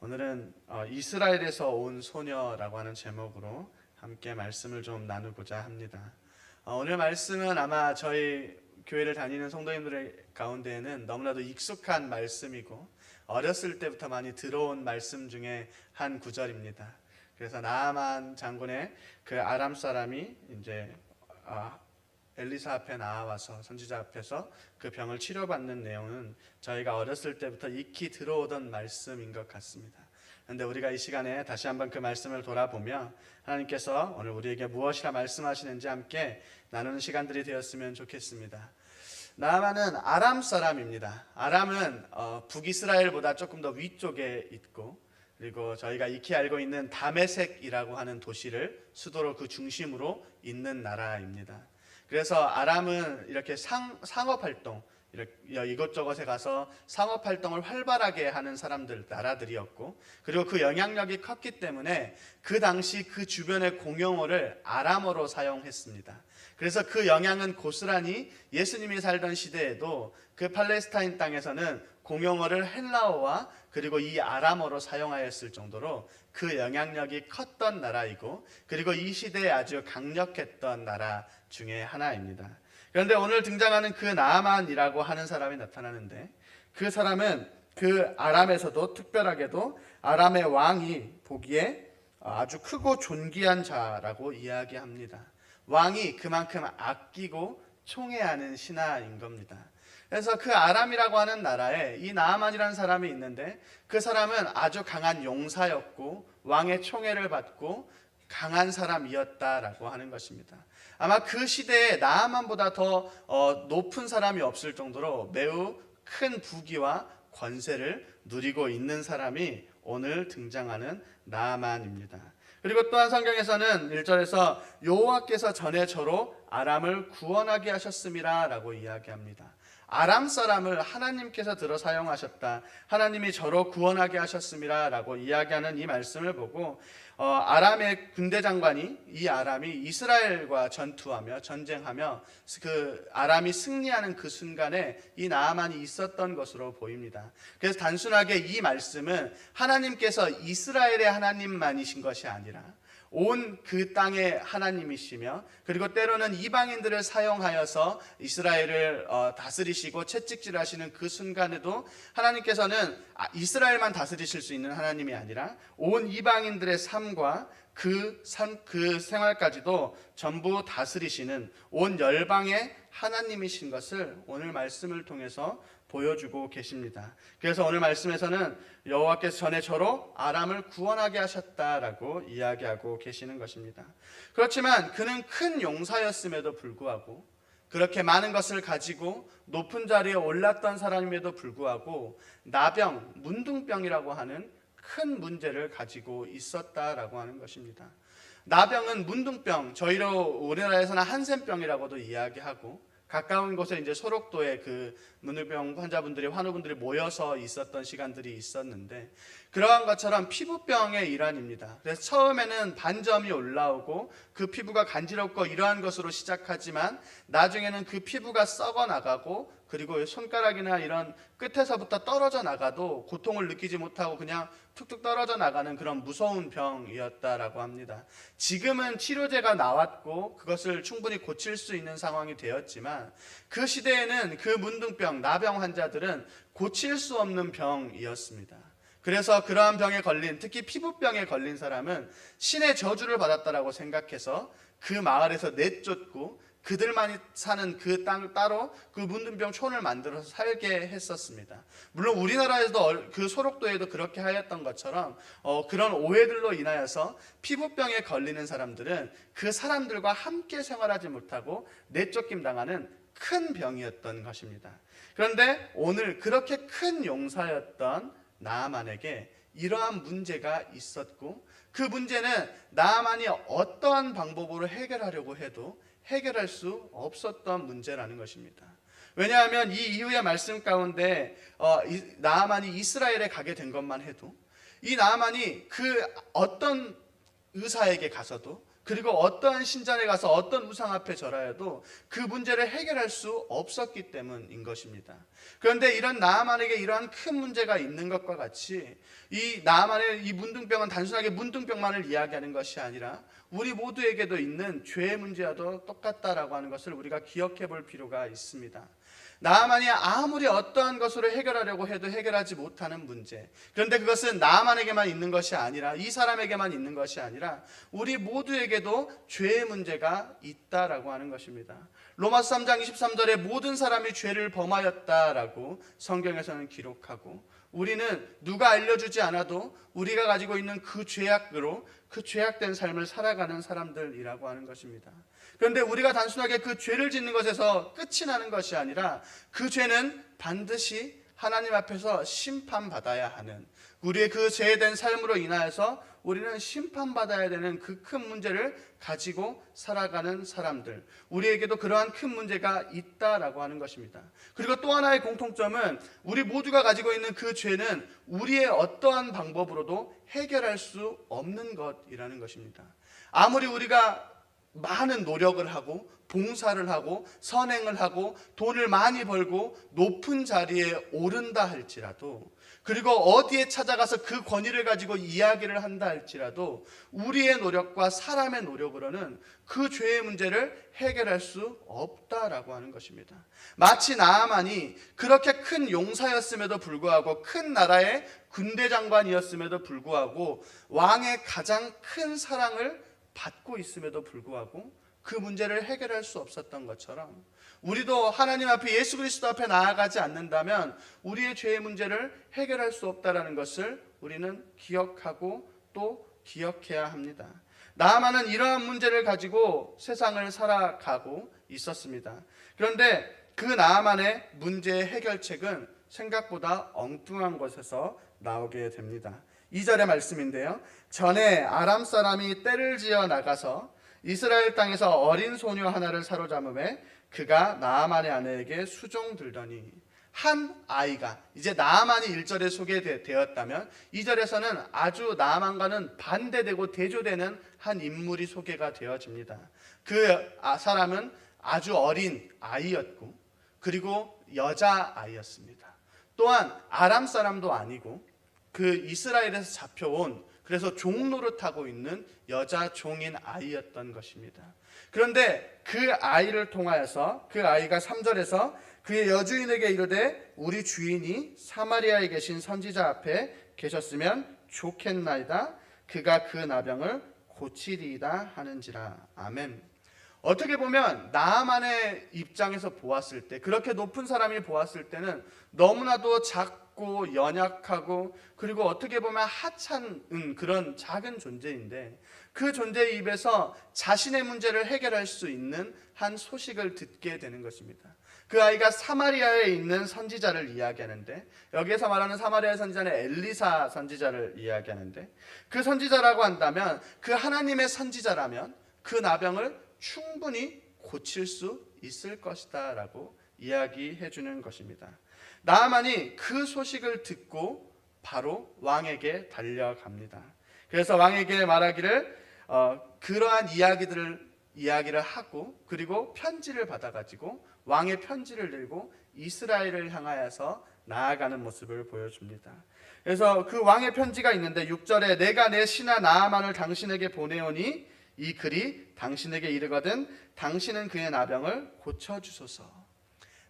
오늘은 이스라엘에서 온 소녀라고 하는 제목으로 함께 말씀을 좀 나누고자 합니다. 오늘 말씀은 아마 저희 교회를 다니는 성도님들 가운데에는 너무나도 익숙한 말씀이고 어렸을 때부터 많이 들어온 말씀 중에 한 구절입니다. 그래서 나아만 장군의 그 아람 사람이 이제 엘리사 앞에 나와서 선지자 앞에서 그 병을 치료받는 내용은 저희가 어렸을 때부터 익히 들어오던 말씀인 것 같습니다. 그런데 우리가 이 시간에 다시 한번 그 말씀을 돌아보며 하나님께서 오늘 우리에게 무엇이라 말씀하시는지 함께 나누는 시간들이 되었으면 좋겠습니다. 나아만은 아람 사람입니다. 아람은 북이스라엘보다 조금 더 위쪽에 있고, 그리고 저희가 익히 알고 있는 다메섹이라고 하는 도시를 수도로 그 중심으로 있는 나라입니다. 그래서 아람은 이렇게 상업활동, 이곳저곳에 가서 상업활동을 활발하게 하는 나라들이었고, 그리고 그 영향력이 컸기 때문에 그 당시 그 주변의 공용어를 아람어로 사용했습니다. 그래서 그 영향은 고스란히 예수님이 살던 시대에도 그 팔레스타인 땅에서는 공용어를 헬라어와 그리고 이 아람어로 사용하였을 정도로 그 영향력이 컸던 나라이고, 그리고 이 시대에 아주 강력했던 나라 중에 하나입니다. 그런데 오늘 등장하는 그 나아만이라고 하는 사람이 나타나는데, 그 사람은 그 아람에서도 특별하게도 아람의 왕이 보기에 아주 크고 존귀한 자라고 이야기합니다. 왕이 그만큼 아끼고 총애하는 신하인 겁니다. 그래서 그 아람이라고 하는 나라에 이 나아만이라는 사람이 있는데, 그 사람은 아주 강한 용사였고 왕의 총애를 받고 강한 사람이었다라고 하는 것입니다. 아마 그 시대에 나아만보다 더 높은 사람이 없을 정도로 매우 큰 부귀와 권세를 누리고 있는 사람이 오늘 등장하는 나아만입니다. 그리고 또한 성경에서는 1절에서 여호와께서 전에 저로 아람을 구원하게 하셨음이라 라고 이야기합니다. 아람 사람을 하나님께서 들어 사용하셨다, 하나님이 저로 구원하게 하셨음이라 라고 이야기하는 이 말씀을 보고 아람의 군대 장관이 이 아람이 이스라엘과 전투하며 전쟁하며 그 아람이 승리하는 그 순간에 이 나아만이 있었던 것으로 보입니다. 그래서 단순하게 이 말씀은 하나님께서 이스라엘의 하나님만이신 것이 아니라 온 그 땅의 하나님이시며, 그리고 때로는 이방인들을 사용하여서 이스라엘을 다스리시고 채찍질하시는 그 순간에도 하나님께서는 이스라엘만 다스리실 수 있는 하나님이 아니라 온 이방인들의 삶과 그 생활까지도 전부 다스리시는 온 열방의 하나님이신 것을 오늘 말씀을 통해서 보여주고 계십니다. 그래서 오늘 말씀에서는 여호와께서 전에 저로 아람을 구원하게 하셨다라고 이야기하고 계시는 것입니다. 그렇지만 그는 큰 용사였음에도 불구하고, 그렇게 많은 것을 가지고 높은 자리에 올랐던 사람임에도 불구하고 나병, 문둥병이라고 하는 큰 문제를 가지고 있었다라고 하는 것입니다. 나병은 문둥병, 저희로 우리나라에서는 한센병이라고도 이야기하고, 가까운 곳에 이제 소록도에 그 문둥병 환자분들이, 환우분들이 모여서 있었던 시간들이 있었는데, 그러한 것처럼 피부병의 일환입니다. 그래서 처음에는 반점이 올라오고 그 피부가 간지럽고 이러한 것으로 시작하지만 나중에는 그 피부가 썩어 나가고, 그리고 손가락이나 이런 끝에서부터 떨어져 나가도 고통을 느끼지 못하고 그냥 툭툭 떨어져 나가는 그런 무서운 병이었다라고 합니다. 지금은 치료제가 나왔고 그것을 충분히 고칠 수 있는 상황이 되었지만, 그 시대에는 그 문둥병, 나병 환자들은 고칠 수 없는 병이었습니다. 그래서 그러한 병에 걸린, 특히 피부병에 걸린 사람은 신의 저주를 받았다라고 생각해서 그 마을에서 내쫓고 그들만이 사는 그 땅 따로 그 문둥병촌을 만들어서 살게 했었습니다. 물론 우리나라에서도 그 소록도에도 그렇게 하였던 것처럼 그런 오해들로 인하여서 피부병에 걸리는 사람들은 그 사람들과 함께 생활하지 못하고 내쫓김 당하는 큰 병이었던 것입니다. 그런데 오늘 그렇게 큰 용사였던 나아만에게 이러한 문제가 있었고, 그 문제는 나아만이 어떠한 방법으로 해결하려고 해도 해결할 수 없었던 문제라는 것입니다. 왜냐하면 이 이후의 말씀 가운데 나아만이 이스라엘에 가게 된 것만 해도 이 나아만이 그 어떤 의사에게 가서도 그리고 어떠한 신전에 가서 어떤 우상 앞에 절하여도 그 문제를 해결할 수 없었기 때문인 것입니다. 그런데 이런 나아만에게 이러한 큰 문제가 있는 것과 같이 이 나아만의 이 문둥병은 단순하게 문둥병만을 이야기하는 것이 아니라 우리 모두에게도 있는 죄의 문제와도 똑같다라고 하는 것을 우리가 기억해 볼 필요가 있습니다. 나아만이 아무리 어떠한 것으로 해결하려고 해도 해결하지 못하는 문제, 그런데 그것은 나아만에게만 있는 것이 아니라 이 사람에게만 있는 것이 아니라 우리 모두에게도 죄의 문제가 있다라고 하는 것입니다. 로마서 3장 23절에 모든 사람이 죄를 범하였다라고 성경에서는 기록하고, 우리는 누가 알려주지 않아도 우리가 가지고 있는 그 죄악으로 그 죄악된 삶을 살아가는 사람들이라고 하는 것입니다. 그런데 우리가 단순하게 그 죄를 짓는 것에서 끝이 나는 것이 아니라 그 죄는 반드시 하나님 앞에서 심판받아야 하는, 우리의 그 죄된 삶으로 인하여서 우리는 심판받아야 되는 그 큰 문제를 가지고 살아가는 사람들, 우리에게도 그러한 큰 문제가 있다라고 하는 것입니다. 그리고 또 하나의 공통점은 우리 모두가 가지고 있는 그 죄는 우리의 어떠한 방법으로도 해결할 수 없는 것이라는 것입니다. 아무리 우리가 많은 노력을 하고 봉사를 하고 선행을 하고 돈을 많이 벌고 높은 자리에 오른다 할지라도, 그리고 어디에 찾아가서 그 권위를 가지고 이야기를 한다 할지라도 우리의 노력과 사람의 노력으로는 그 죄의 문제를 해결할 수 없다라고 하는 것입니다. 마치 나아만이 그렇게 큰 용사였음에도 불구하고, 큰 나라의 군대 장관이었음에도 불구하고, 왕의 가장 큰 사랑을 받고 있음에도 불구하고 그 문제를 해결할 수 없었던 것처럼, 우리도 하나님 앞에, 예수 그리스도 앞에 나아가지 않는다면 우리의 죄의 문제를 해결할 수 없다는 것을 우리는 기억하고 또 기억해야 합니다. 나아만은 이러한 문제를 가지고 세상을 살아가고 있었습니다. 그런데 그 나아만의 문제의 해결책은 생각보다 엉뚱한 곳에서 나오게 됩니다. 2절의 말씀인데요, 전에 아람 사람이 떼를 지어 나가서 이스라엘 땅에서 어린 소녀 하나를 사로잡음에 그가 나아만의 아내에게 수종 들더니, 한 아이가, 이제 나아만이 1절에 소개되었다면 2절에서는 아주 나아만과는 반대되고 대조되는 한 인물이 소개가 되어집니다. 그 사람은 아주 어린 아이였고, 그리고 여자아이였습니다. 또한 아람 사람도 아니고 그 이스라엘에서 잡혀온, 그래서 종 노릇하고 있는 여자 종인 아이였던 것입니다. 그런데 그 아이를 통하여서 그 아이가 3절에서 그의 여주인에게 이르되 우리 주인이 사마리아에 계신 선지자 앞에 계셨으면 좋겠나이다. 그가 그 나병을 고치리이다 하는지라. 아멘. 어떻게 보면 나아만의 입장에서 보았을 때, 그렇게 높은 사람이 보았을 때는 너무나도 작고 연약하고, 그리고 어떻게 보면 하찮은 그런 작은 존재인데, 그 존재의 입에서 자신의 문제를 해결할 수 있는 한 소식을 듣게 되는 것입니다. 그 아이가 사마리아에 있는 선지자를 이야기하는데, 여기에서 말하는 사마리아 선지자는 엘리사 선지자를 이야기하는데, 그 선지자라고 한다면, 그 하나님의 선지자라면 그 나병을 충분히 고칠 수 있을 것이다 라고 이야기해 주는 것입니다. 나아만이 그 소식을 듣고 바로 왕에게 달려갑니다. 그래서 왕에게 말하기를 그러한 이야기를 하고, 그리고 편지를 받아가지고 왕의 편지를 들고 이스라엘을 향하여서 나아가는 모습을 보여줍니다. 그래서 그 왕의 편지가 있는데 6절에 내가 내 신하 나아만을 당신에게 보내오니 이 글이 당신에게 이르거든 당신은 그의 나병을 고쳐주소서.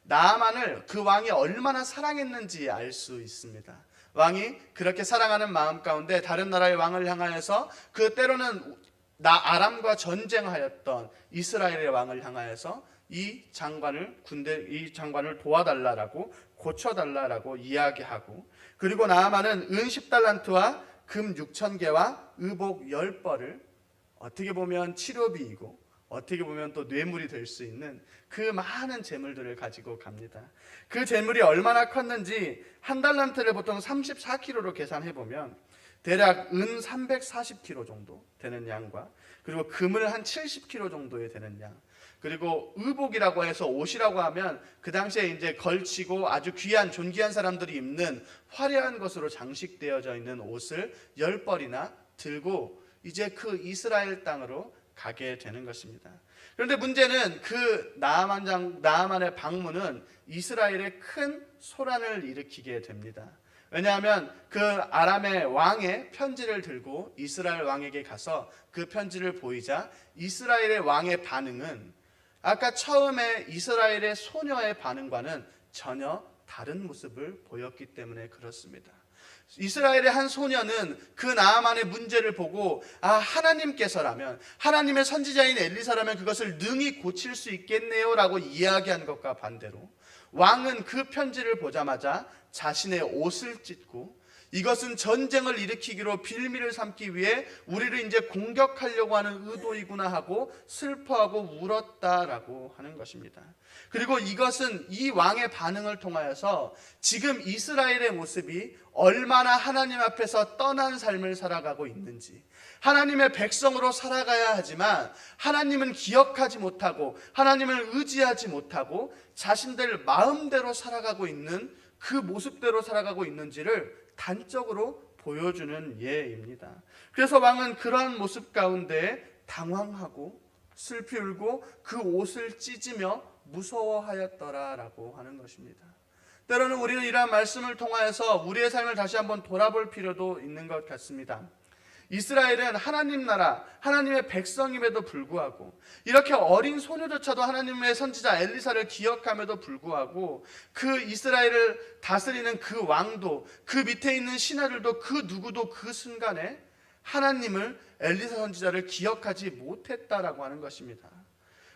나아만을 그 왕이 얼마나 사랑했는지 알 수 있습니다. 왕이 그렇게 사랑하는 마음 가운데 다른 나라의 왕을 향하여서, 그 때로는 아람과 전쟁하였던 이스라엘의 왕을 향하여서 이 장관을 도와달라라고, 고쳐달라라고 이야기하고, 그리고 나아만은 은 10달란트와 금 6,000개와 의복 10벌을, 어떻게 보면 치료비이고 어떻게 보면 또 뇌물이 될 수 있는 그 많은 재물들을 가지고 갑니다. 그 재물이 얼마나 컸는지 한 달란트를 보통 34kg로 계산해 보면 대략 은 340kg 정도 되는 양과, 그리고 금을 한 70kg 정도에 되는 양, 그리고 의복이라고 해서 옷이라고 하면 그 당시에 이제 걸치고 아주 귀한 존귀한 사람들이 입는 화려한 것으로 장식되어져 있는 옷을 10벌이나 들고 이제 그 이스라엘 땅으로 가게 되는 것입니다. 그런데 문제는 그 나아만의 방문은 이스라엘에 큰 소란을 일으키게 됩니다. 왜냐하면 그 아람의 왕의 편지를 들고 이스라엘 왕에게 가서 그 편지를 보이자 이스라엘의 왕의 반응은 아까 처음에 이스라엘의 소녀의 반응과는 전혀 다른 모습을 보였기 때문에 그렇습니다. 이스라엘의 한 소녀는 그 나아만의 문제를 보고 하나님께서라면, 하나님의 선지자인 엘리사라면 그것을 능히 고칠 수 있겠네요 라고 이야기한 것과 반대로 왕은 그 편지를 보자마자 자신의 옷을 찢고 이것은 전쟁을 일으키기로 빌미를 삼기 위해 우리를 이제 공격하려고 하는 의도이구나 하고 슬퍼하고 울었다라고 하는 것입니다. 그리고 이것은 이 왕의 반응을 통하여서 지금 이스라엘의 모습이 얼마나 하나님 앞에서 떠난 삶을 살아가고 있는지, 하나님의 백성으로 살아가야 하지만 하나님은 기억하지 못하고 하나님을 의지하지 못하고 자신들 마음대로 살아가고 있는 그 모습대로 살아가고 있는지를 단적으로 보여주는 예입니다. 그래서 왕은 그러한 모습 가운데 당황하고 슬피 울고 그 옷을 찢으며 무서워하였더라라고 하는 것입니다. 때로는 우리는 이러한 말씀을 통하여서 우리의 삶을 다시 한번 돌아볼 필요도 있는 것 같습니다. 이스라엘은 하나님 나라, 하나님의 백성임에도 불구하고 이렇게 어린 소녀조차도 하나님의 선지자 엘리사를 기억함에도 불구하고 그 이스라엘을 다스리는 그 왕도, 그 밑에 있는 신하들도 그 누구도 그 순간에 하나님을, 엘리사 선지자를 기억하지 못했다라고 하는 것입니다.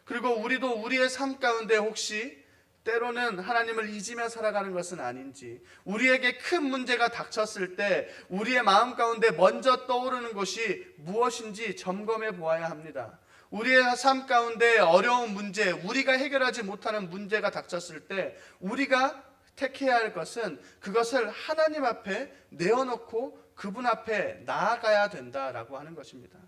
그리고 우리도 우리의 삶 가운데 혹시 때로는 하나님을 잊으며 살아가는 것은 아닌지, 우리에게 큰 문제가 닥쳤을 때 우리의 마음 가운데 먼저 떠오르는 것이 무엇인지 점검해 보아야 합니다. 우리의 삶 가운데 어려운 문제, 우리가 해결하지 못하는 문제가 닥쳤을 때 우리가 택해야 할 것은 그것을 하나님 앞에 내어놓고 그분 앞에 나아가야 된다라고 하는 것입니다.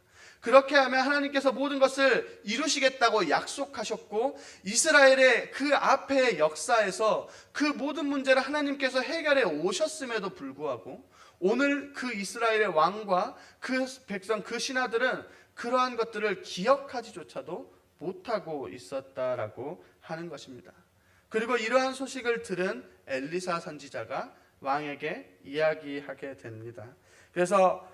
그렇게 하면 하나님께서 모든 것을 이루시겠다고 약속하셨고 이스라엘의 그 앞의 역사에서 그 모든 문제를 하나님께서 해결해 오셨음에도 불구하고 오늘 그 이스라엘의 왕과 그 백성, 그 신하들은 그러한 것들을 기억하지조차도 못하고 있었다라고 하는 것입니다. 그리고 이러한 소식을 들은 엘리사 선지자가 왕에게 이야기하게 됩니다. 그래서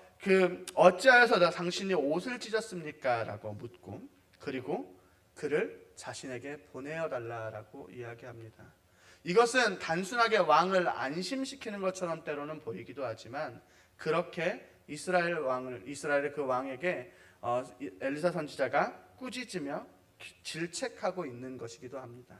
어찌하여서 당신이 옷을 찢었습니까? 라고 묻고 그리고 그를 자신에게 보내어 달라라고 이야기합니다. 이것은 단순하게 왕을 안심시키는 것처럼 때로는 보이기도 하지만 그렇게 이스라엘의 그 왕에게 엘리사 선지자가 꾸짖으며 질책하고 있는 것이기도 합니다.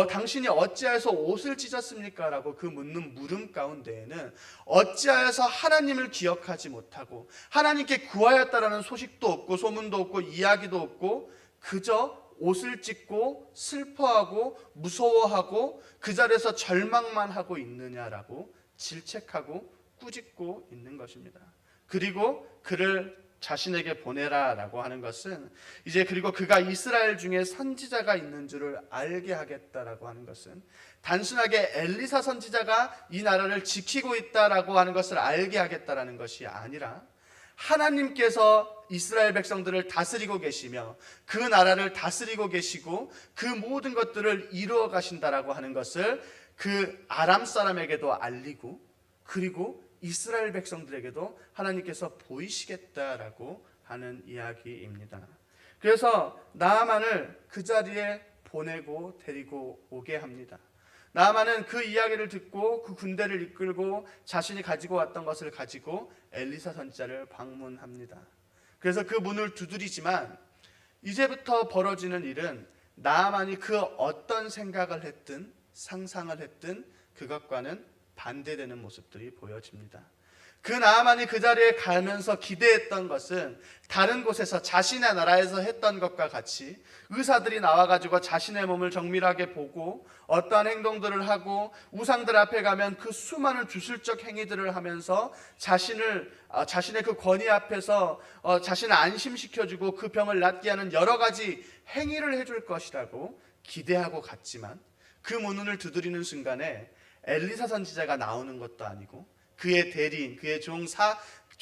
당신이 어찌하여서 옷을 찢었습니까? 라고 그 묻는 물음 가운데에는 어찌하여서 하나님을 기억하지 못하고 하나님께 구하였다라는 소식도 없고 소문도 없고 이야기도 없고 그저 옷을 찢고 슬퍼하고 무서워하고 그 자리에서 절망만 하고 있느냐라고 질책하고 꾸짖고 있는 것입니다. 그리고 그를 자신에게 보내라라고 하는 것은 이제 그리고 그가 이스라엘 중에 선지자가 있는 줄을 알게 하겠다라고 하는 것은 단순하게 엘리사 선지자가 이 나라를 지키고 있다라고 하는 것을 알게 하겠다라는 것이 아니라 하나님께서 이스라엘 백성들을 다스리고 계시며 그 나라를 다스리고 계시고 그 모든 것들을 이루어 가신다라고 하는 것을 그 아람 사람에게도 알리고 그리고 이스라엘 백성들에게도 하나님께서 보이시겠다라고 하는 이야기입니다. 그래서 나아만을 그 자리에 보내고 데리고 오게 합니다. 나아만은 그 이야기를 듣고 그 군대를 이끌고 자신이 가지고 왔던 것을 가지고 엘리사 선지자를 방문합니다. 그래서 그 문을 두드리지만 이제부터 벌어지는 일은 나아만이 그 어떤 생각을 했든 상상을 했든 그것과는 반대되는 모습들이 보여집니다. 그 나아만이 그 자리에 가면서 기대했던 것은 다른 곳에서 자신의 나라에서 했던 것과 같이 의사들이 나와가지고 자신의 몸을 정밀하게 보고 어떠한 행동들을 하고 우상들 앞에 가면 그 수많은 주술적 행위들을 하면서 자신의 그 권위 앞에서 자신을 안심시켜주고 그 병을 낫게 하는 여러 가지 행위를 해줄 것이라고 기대하고 갔지만 그 문을 두드리는 순간에 엘리사 선지자가 나오는 것도 아니고 그의 대리인, 그의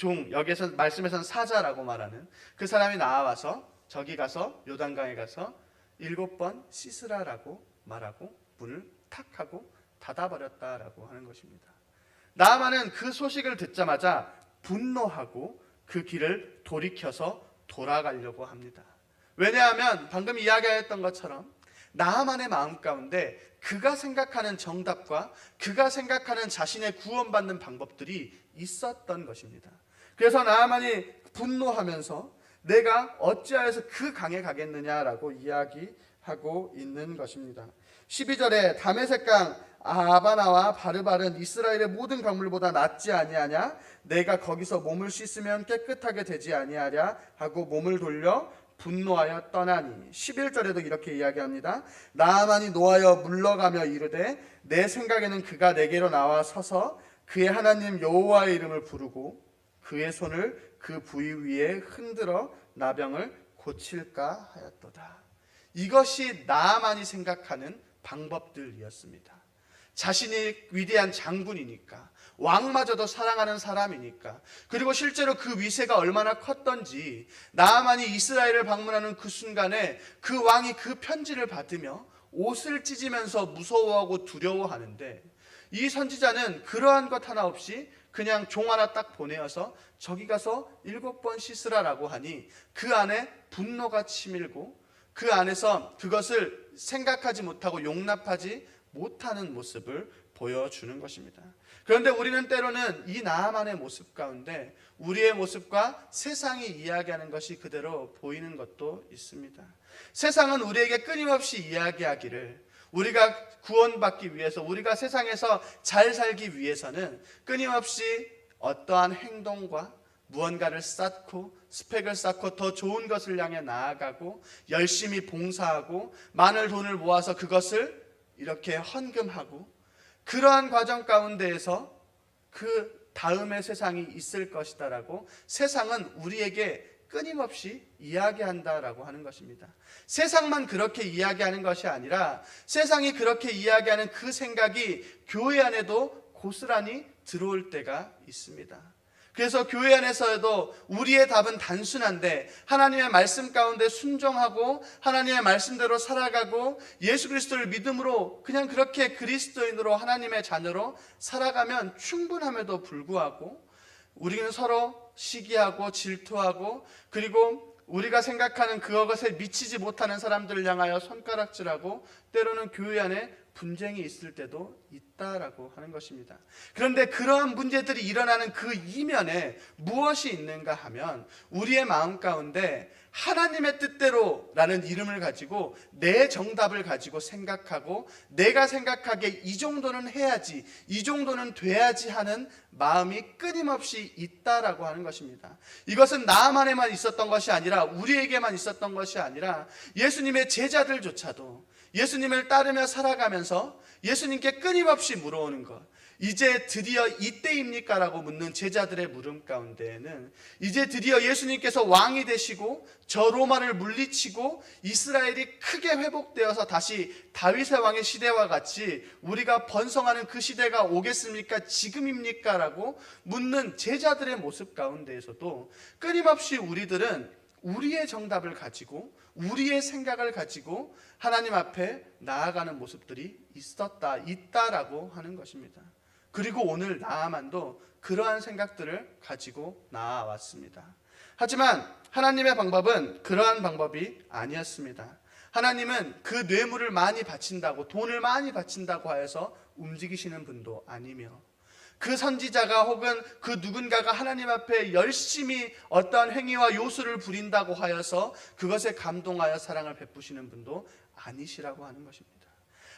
종, 여기에서 말씀에서는 사자라고 말하는 그 사람이 나와서 저기 가서 요단강에 가서 7번 씻으라라고 말하고 문을 탁 하고 닫아버렸다라고 하는 것입니다. 나아만은 그 소식을 듣자마자 분노하고 그 길을 돌이켜서 돌아가려고 합니다. 왜냐하면 방금 이야기했던 것처럼 나아만의 마음 가운데 그가 생각하는 정답과 그가 생각하는 자신의 구원받는 방법들이 있었던 것입니다. 그래서 나아만이 분노하면서 내가 어찌하여서 그 강에 가겠느냐라고 이야기하고 있는 것입니다. 12절에 다메섹강 아바나와 바르발은 이스라엘의 모든 강물보다 낫지 아니하냐? 내가 거기서 몸을 씻으면 깨끗하게 되지 아니하랴? 하고 몸을 돌려 분노하여 떠나니. 11절에도 이렇게 이야기합니다. 나아만이 노하여 물러가며 이르되 내 생각에는 그가 내게로 나와 서서 그의 하나님 여호와의 이름을 부르고 그의 손을 그 부위 위에 흔들어 나병을 고칠까 하였도다. 이것이 나아만이 생각하는 방법들이었습니다. 자신이 위대한 장군이니까, 왕마저도 사랑하는 사람이니까, 그리고 실제로 그 위세가 얼마나 컸던지 나아만이 이스라엘을 방문하는 그 순간에 그 왕이 그 편지를 받으며 옷을 찢으면서 무서워하고 두려워하는데, 이 선지자는 그러한 것 하나 없이 그냥 종 하나 딱 보내어서 저기 가서 7번 씻으라라고 하니 그 안에 분노가 치밀고 그 안에서 그것을 생각하지 못하고 용납하지 못하는 모습을 보여주는 것입니다. 그런데 우리는 때로는 이 나아만의 모습 가운데 우리의 모습과 세상이 이야기하는 것이 그대로 보이는 것도 있습니다. 세상은 우리에게 끊임없이 이야기하기를 우리가 구원받기 위해서, 우리가 세상에서 잘 살기 위해서는 끊임없이 어떠한 행동과 무언가를 쌓고 스펙을 쌓고 더 좋은 것을 향해 나아가고 열심히 봉사하고 많은 돈을 모아서 그것을 이렇게 헌금하고 그러한 과정 가운데에서 그 다음의 세상이 있을 것이다라고 세상은 우리에게 끊임없이 이야기한다라고 하는 것입니다. 세상만 그렇게 이야기하는 것이 아니라 세상이 그렇게 이야기하는 그 생각이 교회 안에도 고스란히 들어올 때가 있습니다. 그래서 교회 안에서도 우리의 답은 단순한데 하나님의 말씀 가운데 순종하고 하나님의 말씀대로 살아가고 예수 그리스도를 믿음으로 그냥 그렇게 그리스도인으로 하나님의 자녀로 살아가면 충분함에도 불구하고 우리는 서로 시기하고 질투하고 그리고 우리가 생각하는 그것에 미치지 못하는 사람들을 향하여 손가락질하고 때로는 교회 안에 분쟁이 있을 때도 있다라고 하는 것입니다. 그런데 그러한 문제들이 일어나는 그 이면에 무엇이 있는가 하면 우리의 마음 가운데 하나님의 뜻대로라는 이름을 가지고 내 정답을 가지고 생각하고 내가 생각하기에 이 정도는 해야지, 이 정도는 돼야지 하는 마음이 끊임없이 있다라고 하는 것입니다. 이것은 나만에만 있었던 것이 아니라 우리에게만 있었던 것이 아니라 예수님의 제자들조차도 예수님을 따르며 살아가면서 예수님께 끊임없이 물어오는 것, 이제 드디어 이때입니까? 라고 묻는 제자들의 물음 가운데에는 이제 드디어 예수님께서 왕이 되시고 저 로마를 물리치고 이스라엘이 크게 회복되어서 다시 다윗의 왕의 시대와 같이 우리가 번성하는 그 시대가 오겠습니까? 지금입니까? 라고 묻는 제자들의 모습 가운데에서도 끊임없이 우리들은 우리의 정답을 가지고 우리의 생각을 가지고 하나님 앞에 나아가는 모습들이 있다라고 하는 것입니다. 그리고 오늘 나아만도 그러한 생각들을 가지고 나아왔습니다. 하지만 하나님의 방법은 그러한 방법이 아니었습니다. 하나님은 그 뇌물을 많이 바친다고 돈을 많이 바친다고 하여서 움직이시는 분도 아니며 그 선지자가 혹은 그 누군가가 하나님 앞에 열심히 어떠한 행위와 요술을 부린다고 하여서 그것에 감동하여 사랑을 베푸시는 분도 아니시라고 하는 것입니다.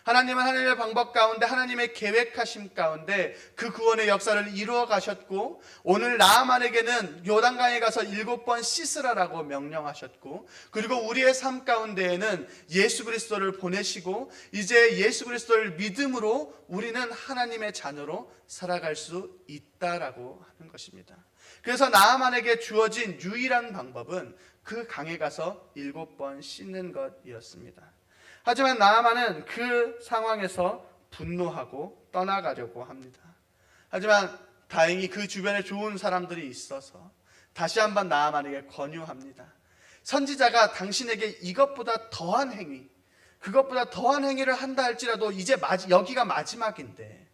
하나님은 하나님의 방법 가운데 하나님의 계획하심 가운데 그 구원의 역사를 이루어 가셨고 오늘 나아만에게는 요단강에 가서 7번 씻으라라고 명령하셨고 그리고 우리의 삶 가운데에는 예수 그리스도를 보내시고 이제 예수 그리스도를 믿음으로 우리는 하나님의 자녀로 살아갈 수 있다라고 하는 것입니다. 그래서 나아만에게 주어진 유일한 방법은 그 강에 가서 7번 씻는 것이었습니다. 하지만 나아만은 그 상황에서 분노하고 떠나가려고 합니다. 하지만 다행히 그 주변에 좋은 사람들이 있어서 다시 한번 나아만에게 권유합니다. 선지자가 당신에게 이것보다 더한 행위, 그것보다 더한 행위를 한다 할지라도 이제 여기가 마지막인데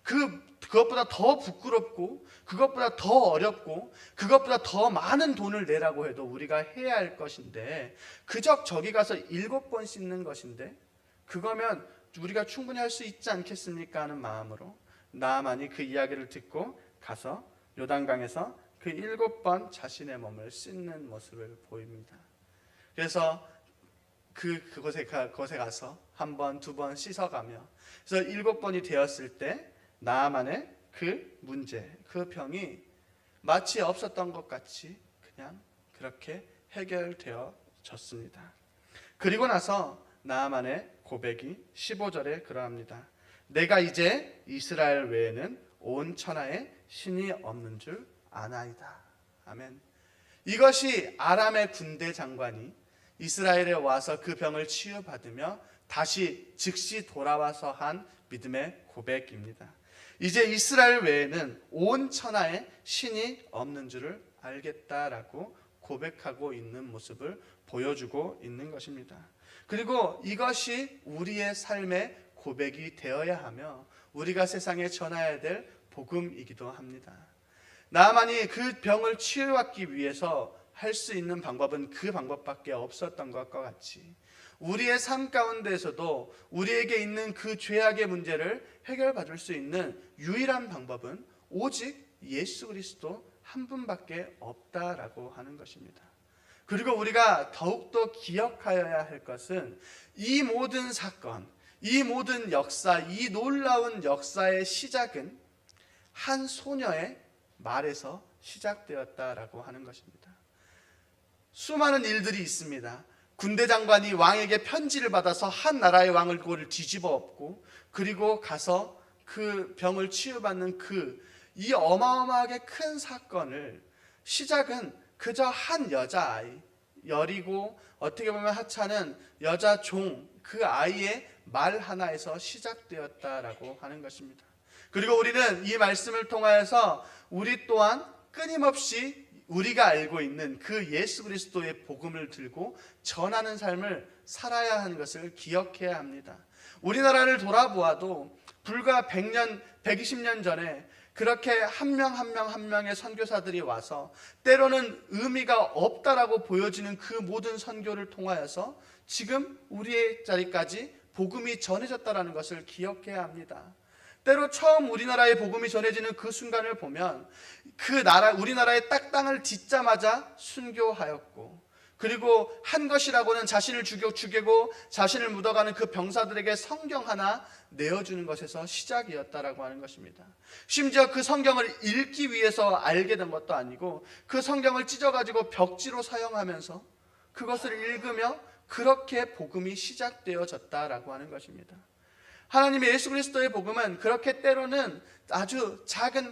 그것보다 더 부끄럽고 그것보다 더 어렵고 그것보다 더 많은 돈을 내라고 해도 우리가 해야 할 것인데 그저 저기 가서 7번 씻는 것인데 그거면 우리가 충분히 할 수 있지 않겠습니까 하는 마음으로 나아만이 그 이야기를 듣고 가서 요단강에서 그 7번 자신의 몸을 씻는 모습을 보입니다. 그래서 그곳에 가서 한 번, 두 번 씻어가며 그래서 7번이 되었을 때 나아만의 그 문제, 그 병이 마치 없었던 것 같이 그냥 그렇게 해결되어졌습니다. 그리고 나서 나아만의 고백이 15절에 그러합니다. 내가 이제 이스라엘 외에는 온 천하에 신이 없는 줄 아나이다. 아멘. 이것이 아람의 군대 장관이 이스라엘에 와서 그 병을 치유받으며 다시 즉시 돌아와서 한 믿음의 고백입니다. 이제 이스라엘 외에는 온 천하에 신이 없는 줄을 알겠다라고 고백하고 있는 모습을 보여주고 있는 것입니다. 그리고 이것이 우리의 삶의 고백이 되어야 하며 우리가 세상에 전해야 될 복음이기도 합니다. 나아만이 그 병을 치유받기 위해서 할 수 있는 방법은 그 방법밖에 없었던 것과 같이 우리의 삶 가운데에서도 우리에게 있는 그 죄악의 문제를 해결받을 수 있는 유일한 방법은 오직 예수 그리스도 한 분밖에 없다라고 하는 것입니다. 그리고 우리가 더욱더 기억하여야 할 것은 이 모든 사건, 이 모든 역사, 이 놀라운 역사의 시작은 한 소녀의 말에서 시작되었다라고 하는 것입니다. 수많은 일들이 있습니다. 군대 장관이 왕에게 편지를 받아서 한 나라의 왕을 그거를 뒤집어 엎고 그리고 가서 그 병을 치유받는 이 어마어마하게 큰 사건을 시작은 그저 한 여자아이, 여리고 어떻게 보면 하찮은 여자 종, 그 아이의 말 하나에서 시작되었다라고 하는 것입니다. 그리고 우리는 이 말씀을 통하여서 우리 또한 끊임없이 우리가 알고 있는 그 예수 그리스도의 복음을 들고 전하는 삶을 살아야 하는 것을 기억해야 합니다. 우리나라를 돌아보아도 불과 100년, 120년 전에 그렇게 한 명 한 명의 선교사들이 와서 때로는 의미가 없다라고 보여지는 그 모든 선교를 통하여서 지금 우리의 자리까지 복음이 전해졌다라는 것을 기억해야 합니다. 때로 처음 우리나라의 복음이 전해지는 그 순간을 보면 우리나라의 딱 땅을 딛자마자 순교하였고 그리고 한 것이라고는 자신을 죽이고 자신을 묻어가는 그 병사들에게 성경 하나 내어주는 것에서 시작이었다라고 하는 것입니다. 심지어 그 성경을 읽기 위해서 알게 된 것도 아니고 그 성경을 찢어가지고 벽지로 사용하면서 그것을 읽으며 그렇게 복음이 시작되어졌다라고 하는 것입니다. 하나님의 예수 그리스도의 복음은 그렇게 때로는 아주 작은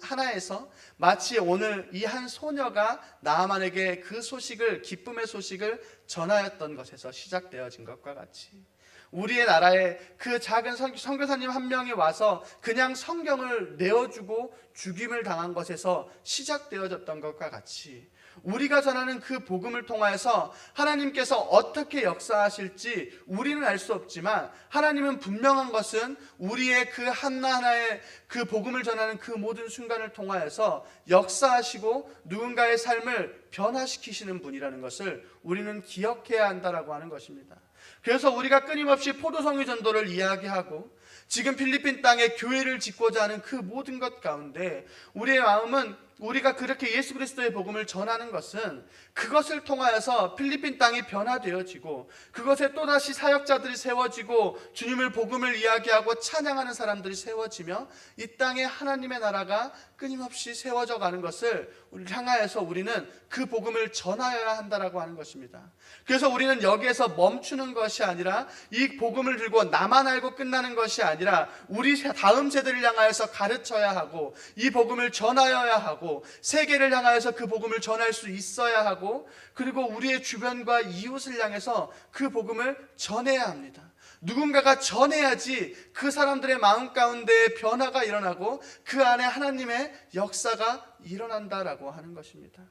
하나에서 마치 오늘 이 한 소녀가 나아만에게 그 소식을, 기쁨의 소식을 전하였던 것에서 시작되어진 것과 같이 우리의 나라에 그 작은 선교사님 한 명이 와서 그냥 성경을 내어주고 죽임을 당한 것에서 시작되어졌던 것과 같이 우리가 전하는 그 복음을 통하여서 하나님께서 어떻게 역사하실지 우리는 알 수 없지만 하나님은 분명한 것은 우리의 그 하나하나의 그 복음을 전하는 그 모든 순간을 통하여서 역사하시고 누군가의 삶을 변화시키시는 분이라는 것을 우리는 기억해야 한다라고 하는 것입니다. 그래서 우리가 끊임없이 포도성의 전도를 이야기하고 지금 필리핀 땅에 교회를 짓고자 하는 그 모든 것 가운데 우리의 마음은 우리가 그렇게 예수 그리스도의 복음을 전하는 것은 그것을 통하여서 필리핀 땅이 변화되어지고 그것에 또다시 사역자들이 세워지고 주님의 복음을 이야기하고 찬양하는 사람들이 세워지며 이 땅에 하나님의 나라가 끊임없이 세워져 가는 것을 향하여서 우리는 그 복음을 전하여야 한다라고 하는 것입니다. 그래서 우리는 여기에서 멈추는 것이 아니라 이 복음을 들고 나만 알고 끝나는 것이 아니라 우리 다음 세대를 향하여서 가르쳐야 하고 이 복음을 전하여야 하고 세계를 향하여서 그 복음을 전할 수 있어야 하고 그리고 우리의 주변과 이웃을 향해서 그 복음을 전해야 합니다. 누군가가 전해야지 그 사람들의 마음 가운데 변화가 일어나고 그 안에 하나님의 역사가 일어난다라고 하는 것입니다.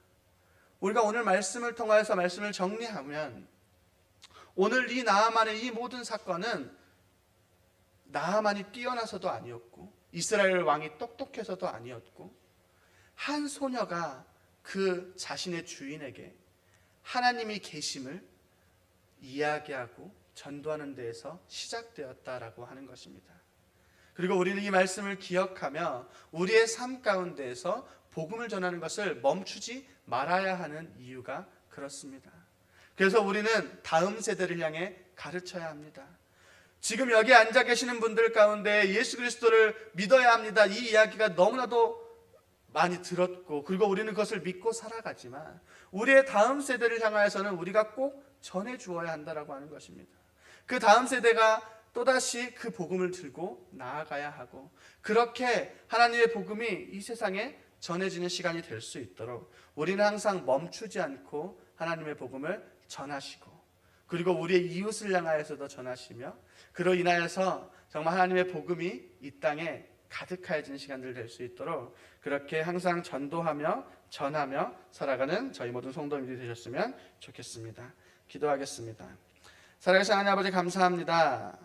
우리가 오늘 말씀을 통하여서 말씀을 정리하면, 오늘 이 나아만의 이 모든 사건은 나아만이 뛰어나서도 아니었고 이스라엘 왕이 똑똑해서도 아니었고, 한 소녀가 그 자신의 주인에게 하나님이 계심을 이야기하고 전도하는 데에서 시작되었다라고 하는 것입니다. 그리고 우리는 이 말씀을 기억하며 우리의 삶 가운데에서 복음을 전하는 것을 멈추지 말아야 하는 이유가 그렇습니다. 그래서 우리는 다음 세대를 향해 가르쳐야 합니다. 지금 여기 앉아 계시는 분들 가운데 예수 그리스도를 믿어야 합니다, 이 이야기가 너무나도 많이 들었고, 그리고 우리는 그것을 믿고 살아가지만 우리의 다음 세대를 향하여서는 우리가 꼭 전해 주어야 한다라고 하는 것입니다. 그 다음 세대가 또다시 그 복음을 들고 나아가야 하고, 그렇게 하나님의 복음이 이 세상에 전해지는 시간이 될 수 있도록 우리는 항상 멈추지 않고 하나님의 복음을 전하시고, 그리고 우리의 이웃을 향하여서도 전하시며, 그로 인하여서 정말 하나님의 복음이 이 땅에 가득하여지는 시간들 될 수 있도록 그렇게 항상 전도하며 전하며 살아가는 저희 모든 성도님들이 되셨으면 좋겠습니다. 기도하겠습니다. 살아계신 하나님 아버지, 감사합니다.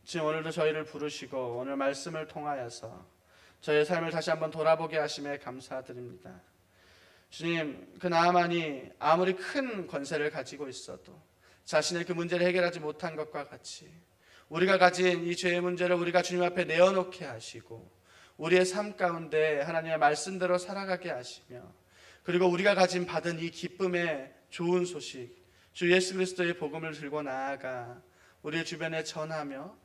지금 오늘도 저희를 부르시고 오늘 말씀을 통하여서 저희의 삶을 다시 한번 돌아보게 하심에 감사드립니다. 주님, 그 나아만이 아무리 큰 권세를 가지고 있어도 자신의 그 문제를 해결하지 못한 것과 같이 우리가 가진 이 죄의 문제를 우리가 주님 앞에 내어놓게 하시고 우리의 삶 가운데 하나님의 말씀대로 살아가게 하시며, 그리고 우리가 가진 받은 이 기쁨의 좋은 소식, 주 예수 그리스도의 복음을 들고 나아가 우리의 주변에 전하며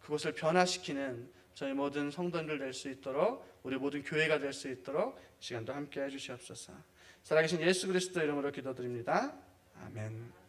그것을 변화시키는 저희 모든 성도들 될 수 있도록, 우리 모든 교회가 될 수 있도록 시간도 함께 해주시옵소서. 살아계신 예수 그리스도 이름으로 기도드립니다. 아멘.